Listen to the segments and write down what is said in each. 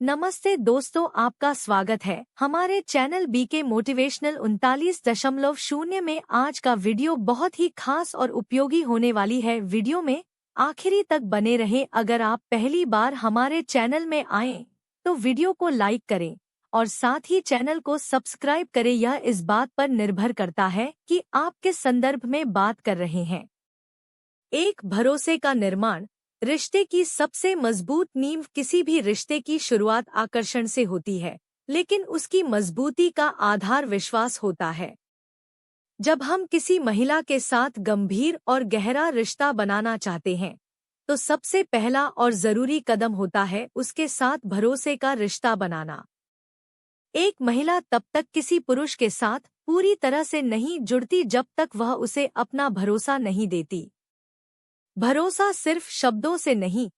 नमस्ते दोस्तों, आपका स्वागत है हमारे चैनल बीके मोटिवेशनल 39.0 में। आज का वीडियो बहुत ही खास और उपयोगी होने वाली है। वीडियो में आखिरी तक बने रहें। अगर आप पहली बार हमारे चैनल में आए तो वीडियो को लाइक करें और साथ ही चैनल को सब्सक्राइब करें। यह इस बात पर निर्भर करता है कि आप किस संदर्भ में बात कर रहे हैं। एक भरोसे का निर्माण। रिश्ते की सबसे मजबूत नींव। किसी भी रिश्ते की शुरुआत आकर्षण से होती है, लेकिन उसकी मजबूती का आधार विश्वास होता है। जब हम किसी महिला के साथ गंभीर और गहरा रिश्ता बनाना चाहते हैं, तो सबसे पहला और जरूरी कदम होता है उसके साथ भरोसे का रिश्ता बनाना। एक महिला तब तक किसी पुरुष के साथ पूरी तरह से नहीं जुड़ती जब तक वह उसे अपना भरोसा नहीं देती। भरोसा सिर्फ शब्दों से नहीं,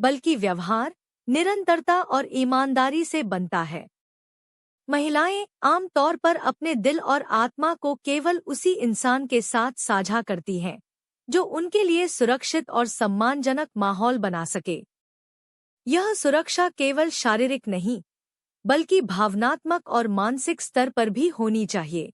बल्कि व्यवहार, निरंतरता और ईमानदारी से बनता है। महिलाएं आमतौर पर अपने दिल और आत्मा को केवल उसी इंसान के साथ साझा करती हैं, जो उनके लिए सुरक्षित और सम्मानजनक माहौल बना सके। यह सुरक्षा केवल शारीरिक नहीं, बल्कि भावनात्मक और मानसिक स्तर पर भी होनी चाहिए।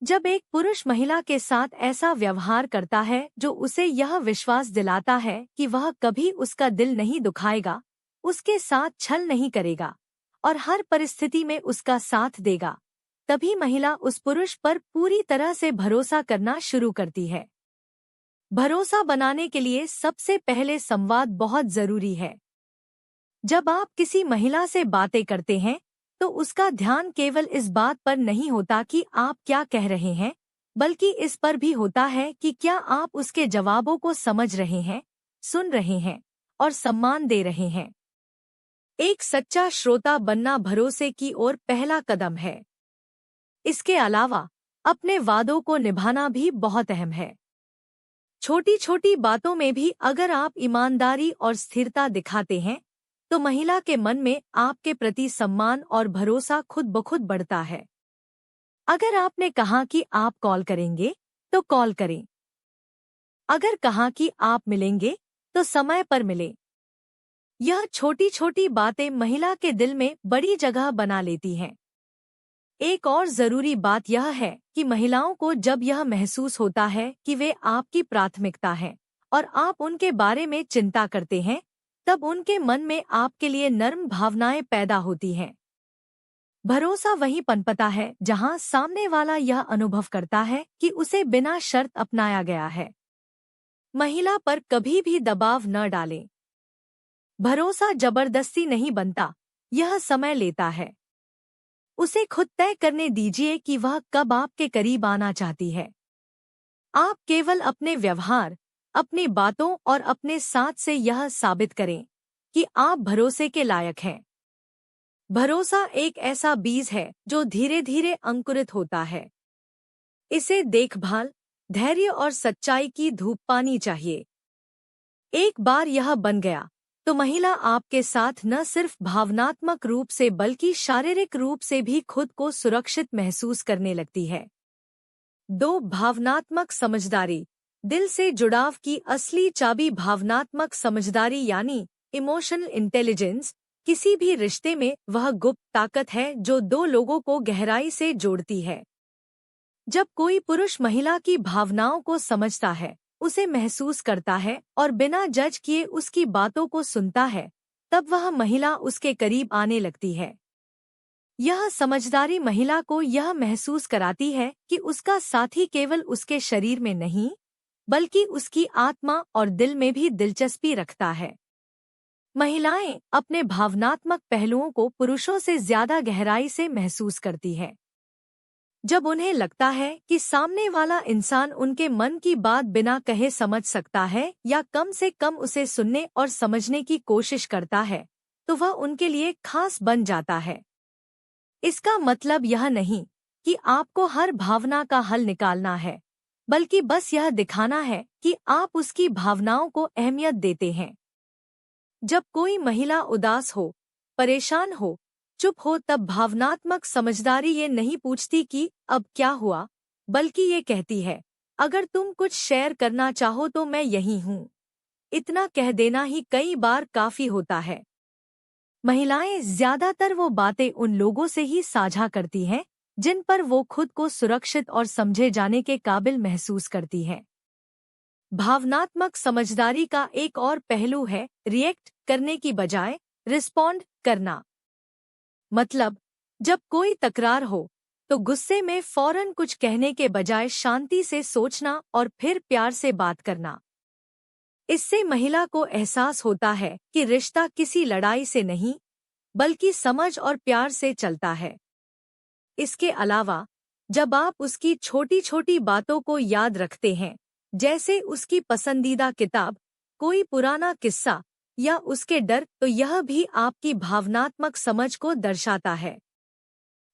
जब एक पुरुष महिला के साथ ऐसा व्यवहार करता है जो उसे यह विश्वास दिलाता है कि वह कभी उसका दिल नहीं दुखाएगा, उसके साथ छल नहीं करेगा और हर परिस्थिति में उसका साथ देगा, तभी महिला उस पुरुष पर पूरी तरह से भरोसा करना शुरू करती है। भरोसा बनाने के लिए सबसे पहले संवाद बहुत जरूरी है। जब आप किसी महिला से बातें करते हैं, तो उसका ध्यान केवल इस बात पर नहीं होता कि आप क्या कह रहे हैं, बल्कि इस पर भी होता है कि क्या आप उसके जवाबों को समझ रहे हैं, सुन रहे हैं और सम्मान दे रहे हैं। एक सच्चा श्रोता बनना भरोसे की ओर पहला कदम है। इसके अलावा अपने वादों को निभाना भी बहुत अहम है। छोटी छोटी बातों में भी अगर आप ईमानदारी और स्थिरता दिखाते हैं, तो महिला के मन में आपके प्रति सम्मान और भरोसा खुद ब खुद बढ़ता है। अगर आपने कहा कि आप कॉल करेंगे, तो कॉल करें। अगर कहा कि आप मिलेंगे, तो समय पर मिलें। यह छोटी छोटी बातें महिला के दिल में बड़ी जगह बना लेती हैं। एक और जरूरी बात यह है कि महिलाओं को जब यह महसूस होता है कि वे आपकी प्राथमिकता हैं और आप उनके बारे में चिंता करते हैं, तब उनके मन में आपके लिए नर्म भावनाएं पैदा होती हैं। भरोसा वहीं पनपता है जहां सामने वाला यह अनुभव करता है कि उसे बिना शर्त अपनाया गया है। महिला पर कभी भी दबाव न डालें। भरोसा जबरदस्ती नहीं बनता, यह समय लेता है। उसे खुद तय करने दीजिए कि वह कब आपके करीब आना चाहती है। आप केवल अपने व्यवहार, अपनी बातों और अपने साथ से यह साबित करें कि आप भरोसे के लायक हैं। भरोसा एक ऐसा बीज है जो धीरे धीरे अंकुरित होता है। इसे देखभाल, धैर्य और सच्चाई की धूप पानी चाहिए। एक बार यह बन गया, तो महिला आपके साथ न सिर्फ भावनात्मक रूप से बल्कि शारीरिक रूप से भी खुद को सुरक्षित महसूस करने लगती है। 2. भावनात्मक समझदारी। दिल से जुड़ाव की असली चाबी भावनात्मक समझदारी यानी इमोशनल इंटेलिजेंस। किसी भी रिश्ते में वह गुप्त ताकत है जो दो लोगों को गहराई से जोड़ती है। जब कोई पुरुष महिला की भावनाओं को समझता है, उसे महसूस करता है और बिना जज किए उसकी बातों को सुनता है, तब वह महिला उसके करीब आने लगती है। यह समझदारी महिला को यह महसूस कराती है कि उसका साथी केवल उसके शरीर में नहीं, बल्कि उसकी आत्मा और दिल में भी दिलचस्पी रखता है। महिलाएं अपने भावनात्मक पहलुओं को पुरुषों से ज्यादा गहराई से महसूस करती हैं। जब उन्हें लगता है कि सामने वाला इंसान उनके मन की बात बिना कहे समझ सकता है या कम से कम उसे सुनने और समझने की कोशिश करता है, तो वह उनके लिए खास बन जाता है। इसका मतलब यह नहीं कि आपको हर भावना का हल निकालना है, बल्कि बस यह दिखाना है कि आप उसकी भावनाओं को अहमियत देते हैं। जब कोई महिला उदास हो, परेशान हो, चुप हो, तब भावनात्मक समझदारी ये नहीं पूछती कि अब क्या हुआ, बल्कि ये कहती है, अगर तुम कुछ शेयर करना चाहो तो मैं यहीं हूँ। इतना कह देना ही कई बार काफी होता है। महिलाएं ज्यादातर वो बातें उन लोगों से ही साझा करती हैं जिन पर वो खुद को सुरक्षित और समझे जाने के काबिल महसूस करती हैं। भावनात्मक समझदारी का एक और पहलू है रिएक्ट करने की बजाय रिस्पॉन्ड करना। मतलब, जब कोई तकरार हो तो गुस्से में फौरन कुछ कहने के बजाय शांति से सोचना और फिर प्यार से बात करना। इससे महिला को एहसास होता है कि रिश्ता किसी लड़ाई से नहीं बल्कि समझ और प्यार से चलता है। इसके अलावा जब आप उसकी छोटी छोटी बातों को याद रखते हैं, जैसे उसकी पसंदीदा किताब, कोई पुराना किस्सा या उसके डर, तो यह भी आपकी भावनात्मक समझ को दर्शाता है।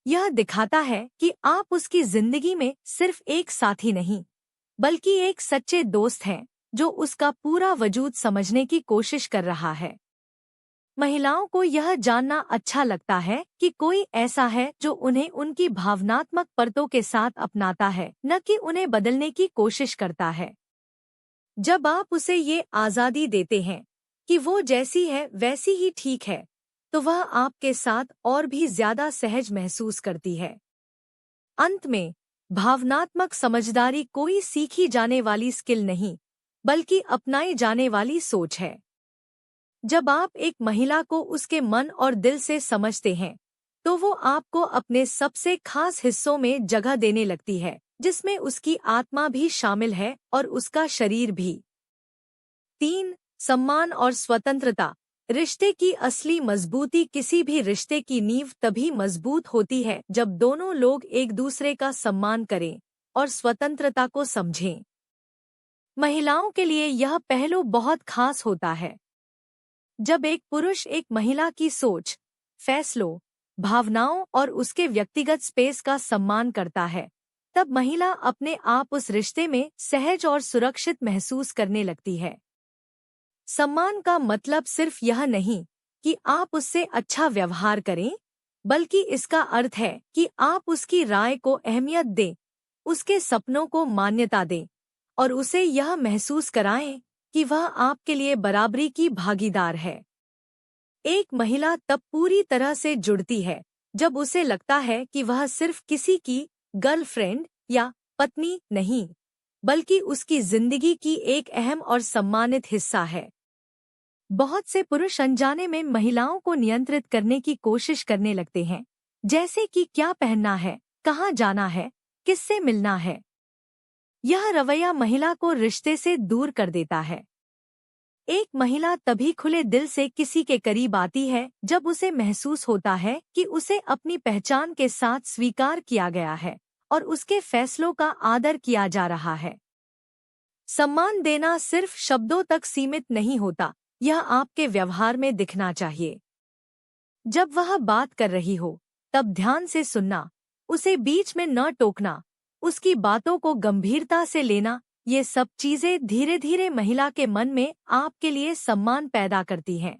यह दिखाता है कि आप उसकी जिंदगी में सिर्फ एक साथी नहीं बल्कि एक सच्चे दोस्त हैं जो उसका पूरा वजूद समझने की कोशिश कर रहा है। महिलाओं को यह जानना अच्छा लगता है कि कोई ऐसा है जो उन्हें उनकी भावनात्मक परतों के साथ अपनाता है, न कि उन्हें बदलने की कोशिश करता है। जब आप उसे ये आज़ादी देते हैं कि वो जैसी है वैसी ही ठीक है, तो वह आपके साथ और भी ज्यादा सहज महसूस करती है। अंत में, भावनात्मक समझदारी कोई सीखी जाने वाली स्किल नहीं बल्कि अपनाई जाने वाली सोच है। जब आप एक महिला को उसके मन और दिल से समझते हैं, तो वो आपको अपने सबसे खास हिस्सों में जगह देने लगती है, जिसमें उसकी आत्मा भी शामिल है और उसका शरीर भी। 3. सम्मान और स्वतंत्रता। रिश्ते की असली मजबूती। किसी भी रिश्ते की नींव तभी मजबूत होती है जब दोनों लोग एक दूसरे का सम्मान करें और स्वतंत्रता को समझें। महिलाओं के लिए यह पहलू बहुत खास होता है। जब एक पुरुष एक महिला की सोच, फैसलों, भावनाओं और उसके व्यक्तिगत स्पेस का सम्मान करता है, तब महिला अपने आप उस रिश्ते में सहज और सुरक्षित महसूस करने लगती है। सम्मान का मतलब सिर्फ यह नहीं कि आप उससे अच्छा व्यवहार करें, बल्कि इसका अर्थ है कि आप उसकी राय को अहमियत दें, उसके सपनों को मान्यता दें और उसे यह महसूस कराएं कि वह आपके लिए बराबरी की भागीदार है। एक महिला तब पूरी तरह से जुड़ती है जब उसे लगता है कि वह सिर्फ किसी की गर्लफ्रेंड या पत्नी नहीं, बल्कि उसकी जिंदगी की एक अहम और सम्मानित हिस्सा है। बहुत से पुरुष अनजाने में महिलाओं को नियंत्रित करने की कोशिश करने लगते हैं, जैसे कि क्या पहनना है, कहाँ जाना है, किससे मिलना है। यह रवैया महिला को रिश्ते से दूर कर देता है। एक महिला तभी खुले दिल से किसी के करीब आती है जब उसे महसूस होता है कि उसे अपनी पहचान के साथ स्वीकार किया गया है और उसके फैसलों का आदर किया जा रहा है। सम्मान देना सिर्फ शब्दों तक सीमित नहीं होता, यह आपके व्यवहार में दिखना चाहिए। जब वह बात कर रही हो, तब ध्यान से सुनना, उसे बीच में न टोकना, उसकी बातों को गंभीरता से लेना, ये सब चीजें धीरे धीरे महिला के मन में आपके लिए सम्मान पैदा करती हैं।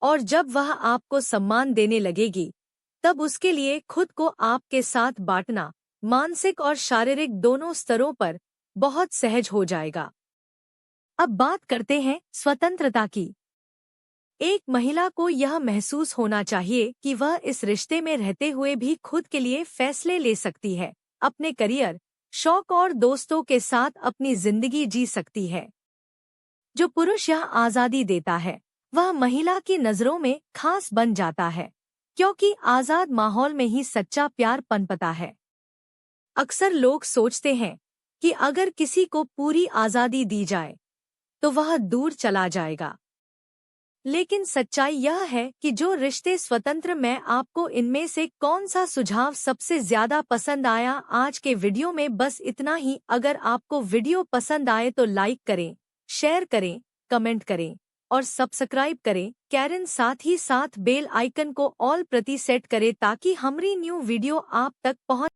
और जब वह आपको सम्मान देने लगेगी, तब उसके लिए खुद को आपके साथ बांटना, मानसिक और शारीरिक दोनों स्तरों पर, बहुत सहज हो जाएगा। अब बात करते हैं स्वतंत्रता की। एक महिला को यह महसूस होना चाहिए कि वह इस रिश्ते में रहते हुए भी खुद के लिए फैसले ले सकती है, अपने करियर, शौक और दोस्तों के साथ अपनी जिंदगी जी सकती है। जो पुरुष यह आज़ादी देता है, वह महिला की नज़रों में खास बन जाता है, क्योंकि आज़ाद माहौल में ही सच्चा प्यार पनपता है। अक्सर लोग सोचते हैं कि अगर किसी को पूरी आज़ादी दी जाए तो वह दूर चला जाएगा, लेकिन सच्चाई यह है कि जो रिश्ते स्वतंत्र, मैं आपको इनमें से कौन सा सुझाव सबसे ज्यादा पसंद आया। आज के वीडियो में बस इतना ही। अगर आपको वीडियो पसंद आए तो लाइक करें, शेयर करें, कमेंट करें और सब्सक्राइब करें। कैरन साथ ही साथ बेल आइकन को ऑल प्रति सेट करें ताकि हमारी न्यू वीडियो आप तक पहुंच